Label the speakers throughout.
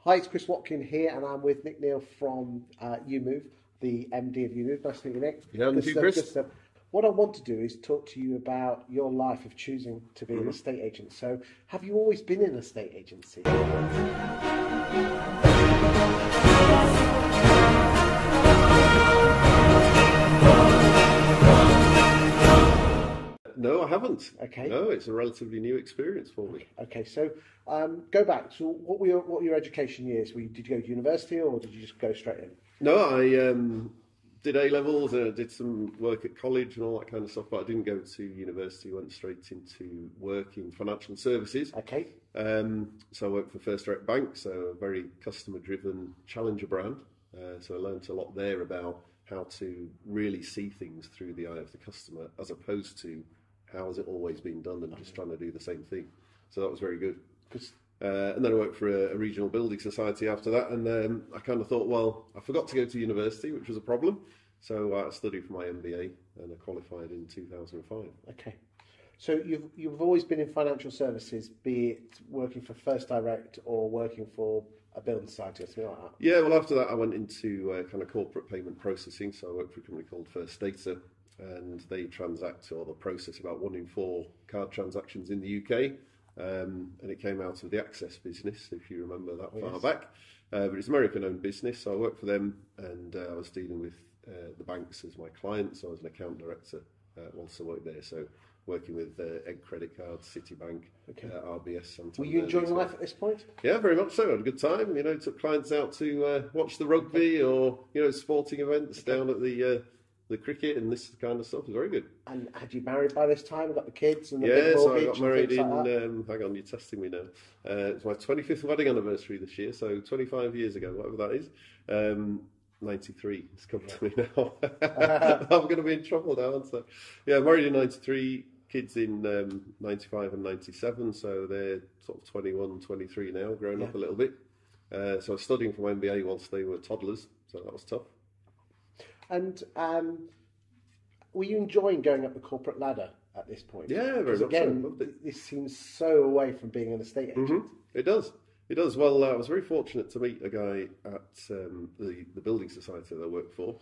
Speaker 1: Hi, it's Chris Watkin here, and I'm with Neill from EweMove, the MD of EweMove. Nice to meet you, Nick.
Speaker 2: Yeah, and you, Chris.
Speaker 1: What I want to do is talk to you about your life of choosing to be an estate agent. So, have you always been in a estate agency?
Speaker 2: No, I haven't.
Speaker 1: Okay.
Speaker 2: No, it's a relatively new experience for me.
Speaker 1: Okay, so go back. So, what were your education years? Did you go to university, or did you just go straight in?
Speaker 2: No, I did A-levels and I did some work at college and all that kind of stuff, but I didn't go to university. I went straight into work in financial services.
Speaker 1: Okay.
Speaker 2: So I worked for First Direct Bank, so a very customer-driven challenger brand. So I learned a lot there about how to really see things through the eye of the customer, as opposed to how has it always been done and just trying to do the same thing. So that was very good. And then I worked for a regional building society after that, and I kind of thought, well, I forgot to go to university, which was a problem. So I studied for my MBA and I qualified in 2005.
Speaker 1: Okay. So you've always been in financial services, be it working for First Direct or working for a building society or something like that?
Speaker 2: Yeah, well, after that I went into kind of corporate payment processing. So I worked for a company called First Data, and they transact or they process about 1 in 4 card transactions in the UK. And it came out of the Access business, if you remember that far back. But it's an American-owned business, so I worked for them, and I was dealing with the banks as my clients. So I was an account director whilst I worked there. So working with Egg Credit Cards, Citibank, RBS, Santander.
Speaker 1: Were you enjoying life at this point?
Speaker 2: Yeah, very much so. I had a good time. You know, took clients out to watch the rugby or, you know, sporting events down at the cricket and this kind of stuff. It was very good.
Speaker 1: And had you married by this time? Got the kids and the
Speaker 2: big
Speaker 1: mortgage?
Speaker 2: So I got married in,
Speaker 1: like
Speaker 2: hang on, you're testing me now. It's my 25th wedding anniversary this year, so 25 years ago, whatever that is. 93, it's come to me now. I'm going to be in trouble now, aren't I? Yeah, married in 93, kids in 95 and 97, so they're sort of 21, 23 now, grown up a little bit. So I was studying for my MBA whilst they were toddlers, so that was tough.
Speaker 1: And were you enjoying going up the corporate ladder at this point?
Speaker 2: Yeah, very much
Speaker 1: again,
Speaker 2: so.
Speaker 1: This seems so away from being an estate agent.
Speaker 2: It does. It does. Well, I was very fortunate to meet a guy at the building society that I worked for.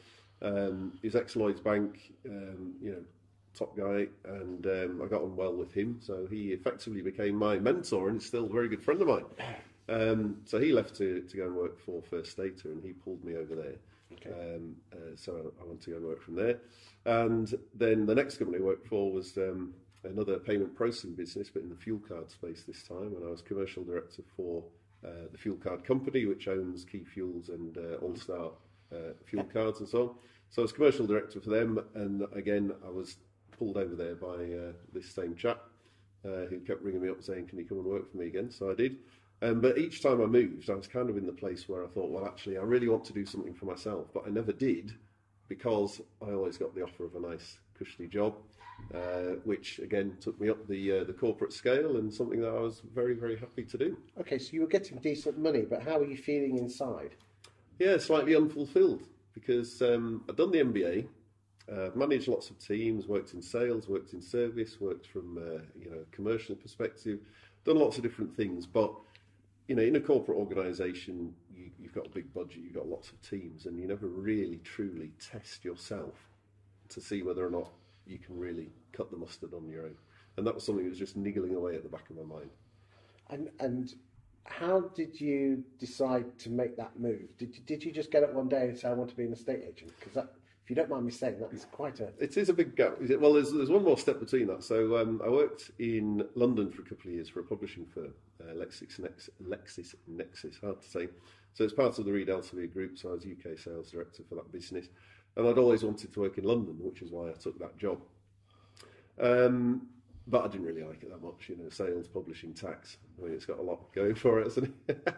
Speaker 2: He's ex-Lloyds Bank, you know, top guy, and I got on well with him. So he effectively became my mentor and is still a very good friend of mine. So he left to go and work for First Data, and he pulled me over there. Okay. So I went to go and work from there. And then the next company I worked for was another payment processing business, but in the fuel card space this time. And I was commercial director for the fuel card company, which owns Key Fuels and All-Star fuel cards and so on. So I was commercial director for them. And again, I was pulled over there by this same chap who kept ringing me up saying, can you come and work for me again? So I did. But each time I moved, I was kind of in the place where I thought, well, actually, I really want to do something for myself. But I never did, because I always got the offer of a nice, cushy job, which, again, took me up the corporate scale, and something that I was very, very happy to do.
Speaker 1: Okay, so you were getting decent money, but how were you feeling inside?
Speaker 2: Yeah, slightly unfulfilled, because I'd done the MBA, managed lots of teams, worked in sales, worked in service, worked from you know, a commercial perspective, done lots of different things, but you know, in a corporate organisation, you've got a big budget, you've got lots of teams, and you never really, truly test yourself to see whether or not you can really cut the mustard on your own. And that was something that was just niggling away at the back of my mind.
Speaker 1: And how did you decide to make that move? Did you just get up one day and say, I want to be an estate agent? Because that, if you don't mind me saying, that's quite a...
Speaker 2: It is a big gap. Well, there's one more step between that. So I worked in London for a couple of years for a publishing firm, LexisNexis, hard to say. So it's part of the Reed Elsevier Group, so I was UK sales director for that business. And I'd always wanted to work in London, which is why I took that job. But I didn't really like it that much, you know, sales, publishing, tax. I mean, it's got a lot going for it, hasn't it?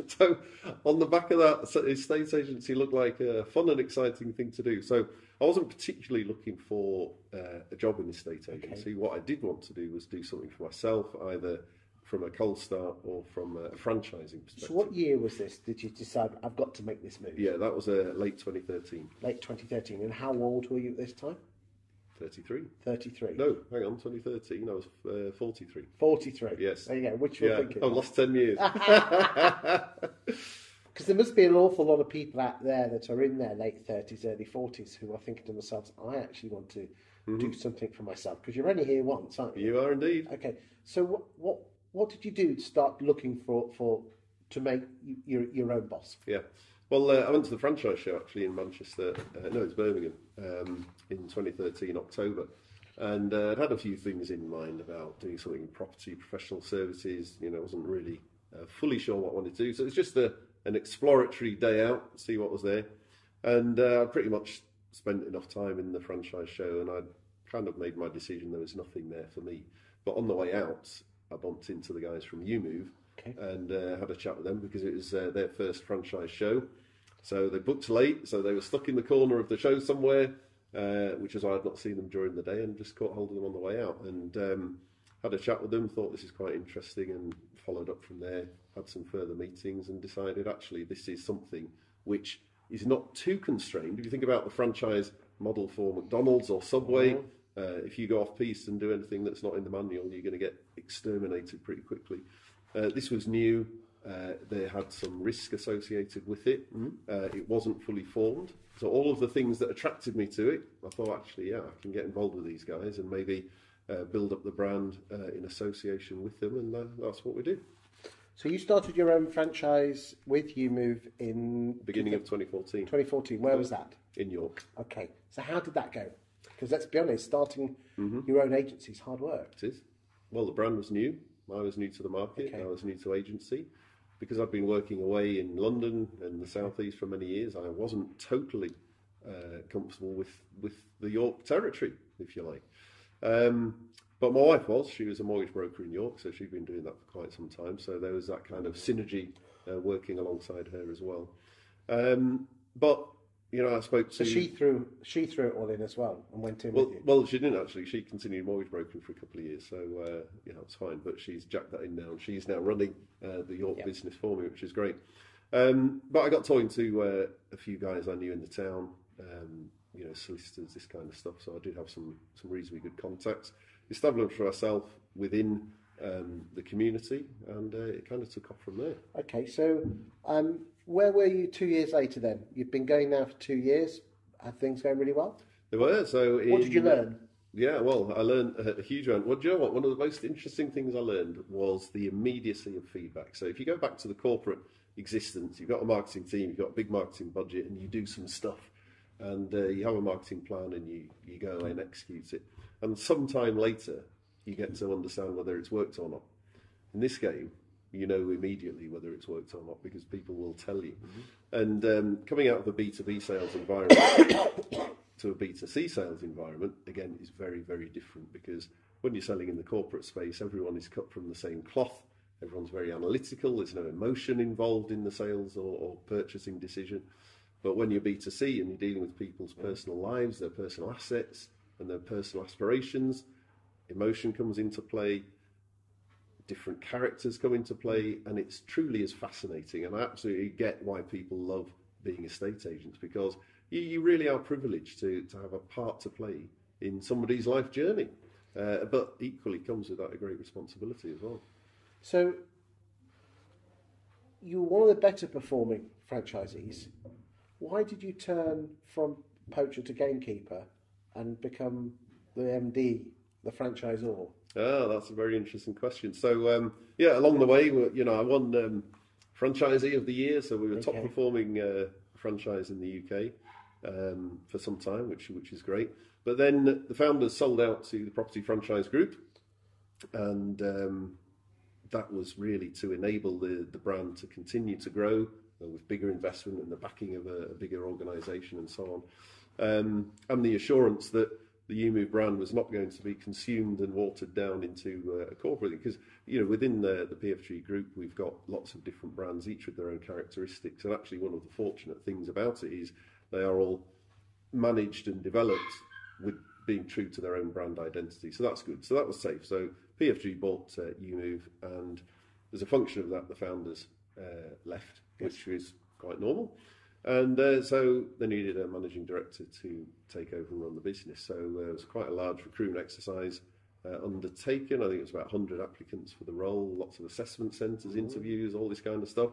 Speaker 2: So on the back of that, estate agency looked like a fun and exciting thing to do. So I wasn't particularly looking for a job in estate agency. Okay. What I did want to do was do something for myself, either from a cold start or from a franchising perspective.
Speaker 1: So what year was this? Did you decide, I've got to make this move?
Speaker 2: Yeah, that was late 2013.
Speaker 1: Late 2013. And how old were you at this time?
Speaker 2: 33.
Speaker 1: 33.
Speaker 2: No, hang on, 2013. I was 43.
Speaker 1: 43.
Speaker 2: Yes.
Speaker 1: There you go. Which you're thinking?
Speaker 2: I've lost 10 years.
Speaker 1: Because there must be an awful lot of people out there that are in their late 30s, early 40s who are thinking to themselves, I actually want to do something for myself. Because you're only here once, aren't you?
Speaker 2: You are indeed.
Speaker 1: Okay. So what did you do to start looking to make your own boss?
Speaker 2: Yeah. Well, I went to the franchise show actually in Manchester. No, it's Birmingham in 2013 October, and I'd had a few things in mind about doing something in property, professional services. You know, I wasn't really fully sure what I wanted to do, so it was just an exploratory day out, see what was there, and I pretty much spent enough time in the franchise show, and I'd kind of made my decision there was nothing there for me. But on the way out, I bumped into the guys from EweMove. Okay. And had a chat with them because it was their first franchise show. So they booked late, so they were stuck in the corner of the show somewhere, which is why I'd not seen them during the day, and just caught hold of them on the way out. And had a chat with them, thought this is quite interesting, and followed up from there, had some further meetings, and decided actually this is something which is not too constrained. If you think about the franchise model for McDonald's or Subway, if you go off piste and do anything that's not in the manual, you're going to get exterminated pretty quickly. This was new. They had some risk associated with it. It wasn't fully formed. So all of the things that attracted me to it, I thought, actually, yeah, I can get involved with these guys and maybe build up the brand in association with them, and that's what we do.
Speaker 1: So you started your own franchise with EweMove in...
Speaker 2: Beginning of 2014.
Speaker 1: 2014. Where was that?
Speaker 2: In York.
Speaker 1: Okay. So how did that go? Because let's be honest, starting your own agency is hard work.
Speaker 2: It is. Well, the brand was new. I was new to the market. Okay. I was new to agency. Because I'd been working away in London and the South East for many years, I wasn't totally comfortable with the York territory, if you like. But my wife was. She was a mortgage broker in York, so she'd been doing that for quite some time. So there was that kind of synergy working alongside her as well. But you know, I spoke to...
Speaker 1: So she threw it all in as well and went in with you?
Speaker 2: Well, she didn't actually. She continued mortgage broking for a couple of years, so it's fine. But she's jacked that in now, and she's now running the York business for me, which is great. But I got talking to a few guys I knew in the town, solicitors, this kind of stuff. So I did have some reasonably good contacts. Established for myself within the community, and it kind of took off from there.
Speaker 1: Okay, so where were you 2 years later then? You've been going now for 2 years. Are things going really well?
Speaker 2: They were. So
Speaker 1: what did you learn?
Speaker 2: Yeah, well, I learned a huge amount. Well, do you know what? One of the most interesting things I learned was the immediacy of feedback. So if you go back to the corporate existence, you've got a marketing team, you've got a big marketing budget, and you do some stuff, and you have a marketing plan, and you go and execute it. And sometime later, you get to understand whether it's worked or not. In this game, you know immediately whether it's worked or not because people will tell you. And coming out of a B2B sales environment to a B2C sales environment, again, is very, very different because when you're selling in the corporate space, everyone is cut from the same cloth. Everyone's very analytical. There's no emotion involved in the sales or purchasing decision. But when you're B2C and you're dealing with people's personal lives, their personal assets, and their personal aspirations, emotion comes into play, different characters come into play, and it's truly as fascinating. And I absolutely get why people love being estate agents, because you really are privileged to have a part to play in somebody's life journey. But equally comes with that a great responsibility as well.
Speaker 1: So you were one of the better performing franchisees. Why did you turn from poacher to gamekeeper and become the MD, the franchisor?
Speaker 2: Oh, that's a very interesting question. So, along the way, I won Franchisee of the Year, so we were top performing franchise in the UK for some time, which is great. But then the founders sold out to the Property Franchise Group, and that was really to enable the brand to continue to grow with bigger investment and the backing of a bigger organisation and so on. And the assurance that the EweMove brand was not going to be consumed and watered down into a corporate thing. Because, within the PFG group, we've got lots of different brands, each with their own characteristics. And actually, one of the fortunate things about it is they are all managed and developed with being true to their own brand identity. So that's good. So that was safe. So PFG bought EweMove, and as a function of that, the founders left, which is quite normal. And so they needed a managing director to take over and run the business. So it was quite a large recruitment exercise undertaken. I think it was about 100 applicants for the role, lots of assessment centres, interviews, all this kind of stuff.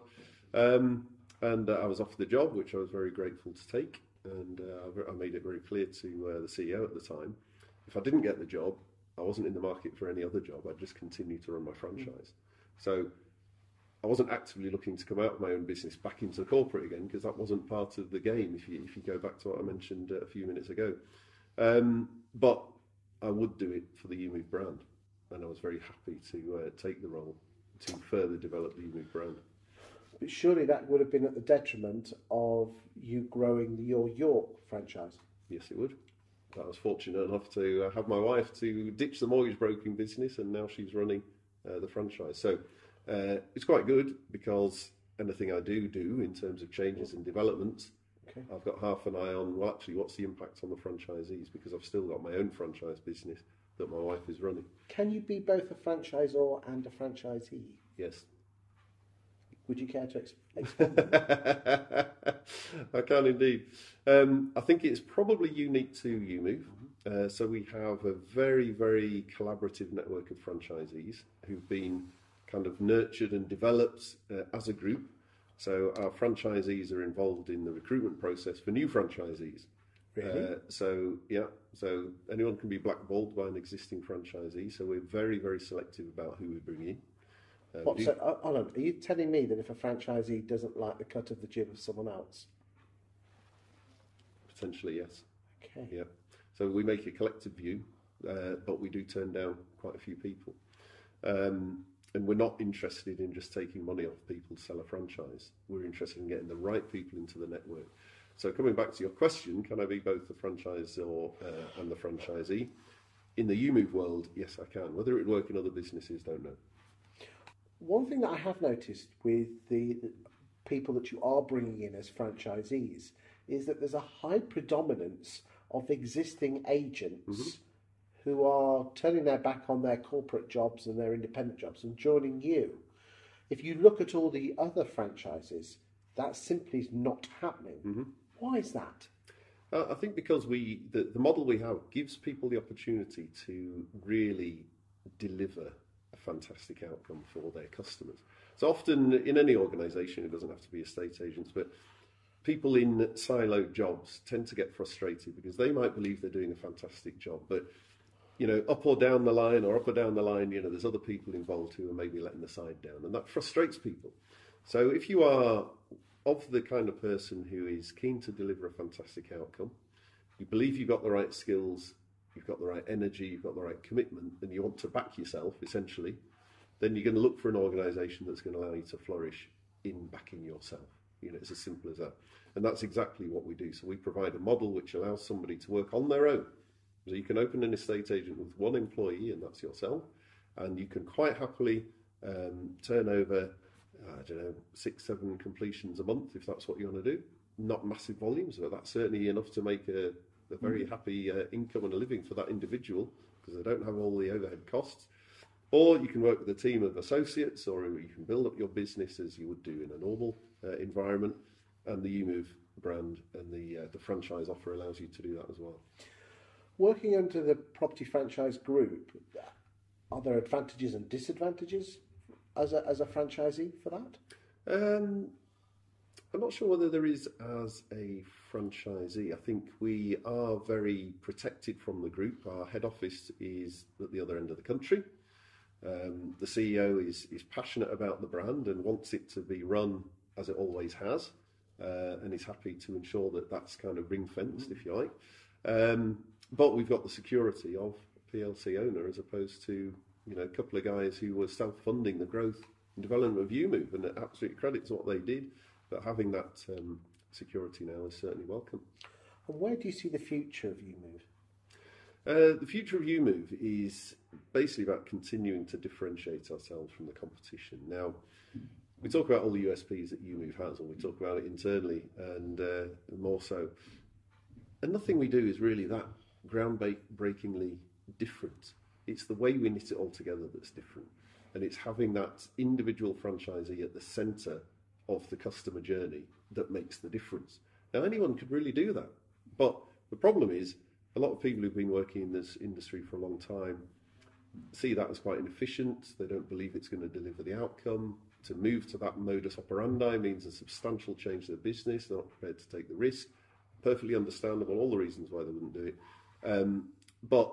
Speaker 2: And I was offered the job, which I was very grateful to take. And I made it very clear to the CEO at the time, if I didn't get the job, I wasn't in the market for any other job. I'd just continue to run my franchise. So I wasn't actively looking to come out of my own business back into corporate again, because that wasn't part of the game, if you go back to what I mentioned a few minutes ago. But I would do it for the EweMove brand, and I was very happy to take the role to further develop the EweMove brand.
Speaker 1: But surely that would have been at the detriment of you growing your York franchise.
Speaker 2: Yes, it would. I was fortunate enough to have my wife to ditch the mortgage broking business, and now she's running the franchise. So it's quite good, because anything I do in terms of changes and developments, I've got half an eye on, well, actually, what's the impact on the franchisees, because I've still got my own franchise business that my wife is running.
Speaker 1: Can you be both a franchisor and a franchisee?
Speaker 2: Yes.
Speaker 1: Would you care to expand?
Speaker 2: I can indeed. I think it's probably unique to EweMove. So we have a very, very collaborative network of franchisees who've been kind of nurtured and developed as a group. So our franchisees are involved in the recruitment process for new franchisees.
Speaker 1: Really?
Speaker 2: So anyone can be blackballed by an existing franchisee. So we're very, very selective about who we bring in.
Speaker 1: Hold on, are you telling me that if a franchisee doesn't like the cut of the jib of someone else?
Speaker 2: Potentially, yes.
Speaker 1: Okay.
Speaker 2: Yeah. So we make a collective view, but we do turn down quite a few people. And we're not interested in just taking money off people to sell a franchise. We're interested in getting the right people into the network. So coming back to your question, can I be both the franchisor and the franchisee? In the EweMove world, yes, I can. Whether it would work in other businesses, don't know.
Speaker 1: One thing that I have noticed with the people that you are bringing in as franchisees is that there's a high predominance of existing agents who are turning their back on their corporate jobs and their independent jobs and joining you. If you look at all the other franchises, that simply is not happening. Why is that?
Speaker 2: I think because the model we have gives people the opportunity to really deliver a fantastic outcome for their customers. So often in any organisation, it doesn't have to be estate agents, but people in siloed jobs tend to get frustrated because they might believe they're doing a fantastic job, but up or down the line, there's other people involved who are maybe letting the side down, and that frustrates people. So if you are of the kind of person who is keen to deliver a fantastic outcome, you believe you've got the right skills, you've got the right energy, you've got the right commitment, and you want to back yourself, essentially, then you're going to look for an organisation that's going to allow you to flourish in backing yourself. It's as simple as that. And that's exactly what we do. So we provide a model which allows somebody to work on their own. So you can open an estate agent with one employee, and that's yourself, and you can quite happily turn over, 6-7 completions a month if that's what you want to do. Not massive volumes, but that's certainly enough to make a very happy income and a living for that individual, because they don't have all the overhead costs. Or you can work with a team of associates, or you can build up your business as you would do in a normal environment, and the EweMove brand and the franchise offer allows you to do that as well.
Speaker 1: Working under the property franchise group, are there advantages and disadvantages as a franchisee for that?
Speaker 2: I'm not sure whether there is as a franchisee. I think we are very protected from the group. Our head office is at the other end of the country. The CEO is passionate about the brand and wants it to be run as it always has, and is happy to ensure that that's kind of ring-fenced, if you like. But we've got the security of a PLC owner, as opposed to a couple of guys who were self-funding the growth and development of EweMove, and absolute credit to what they did. But having that security now is certainly welcome.
Speaker 1: And where do you see the future of EweMove?
Speaker 2: The future of EweMove is basically about continuing to differentiate ourselves from the competition. Now, we talk about all the USPs that EweMove has, and we talk about it internally, and more so. And nothing we do is really that groundbreakingly different. It's the way we knit it all together that's different. And it's having that individual franchisee at the centre of the customer journey that makes the difference. Now, anyone could really do that, but the problem is a lot of people who've been working in this industry for a long time see that as quite inefficient. They don't believe it's going to deliver the outcome. To move to that modus operandi means a substantial change to their business. They're not prepared to take the risk. Perfectly understandable, all the reasons why they wouldn't do it. But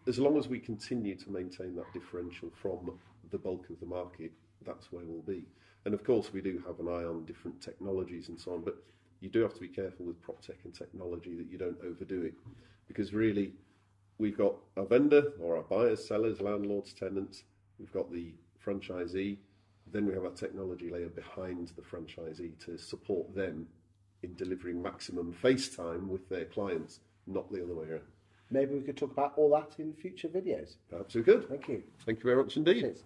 Speaker 2: as long as we continue to maintain that differential from the bulk of the market, that's where we'll be. And of course, we do have an eye on different technologies and so on, but you do have to be careful with prop tech and technology that you don't overdo it. Because really, we've got our vendor, or our buyers, sellers, landlords, tenants, we've got the franchisee, then we have our technology layer behind the franchisee to support them in delivering maximum face time with their clients, not the other way around.
Speaker 1: Maybe we could talk about all that in future videos.
Speaker 2: Perhaps we could.
Speaker 1: Thank you.
Speaker 2: Thank you very much indeed.
Speaker 1: Cheers.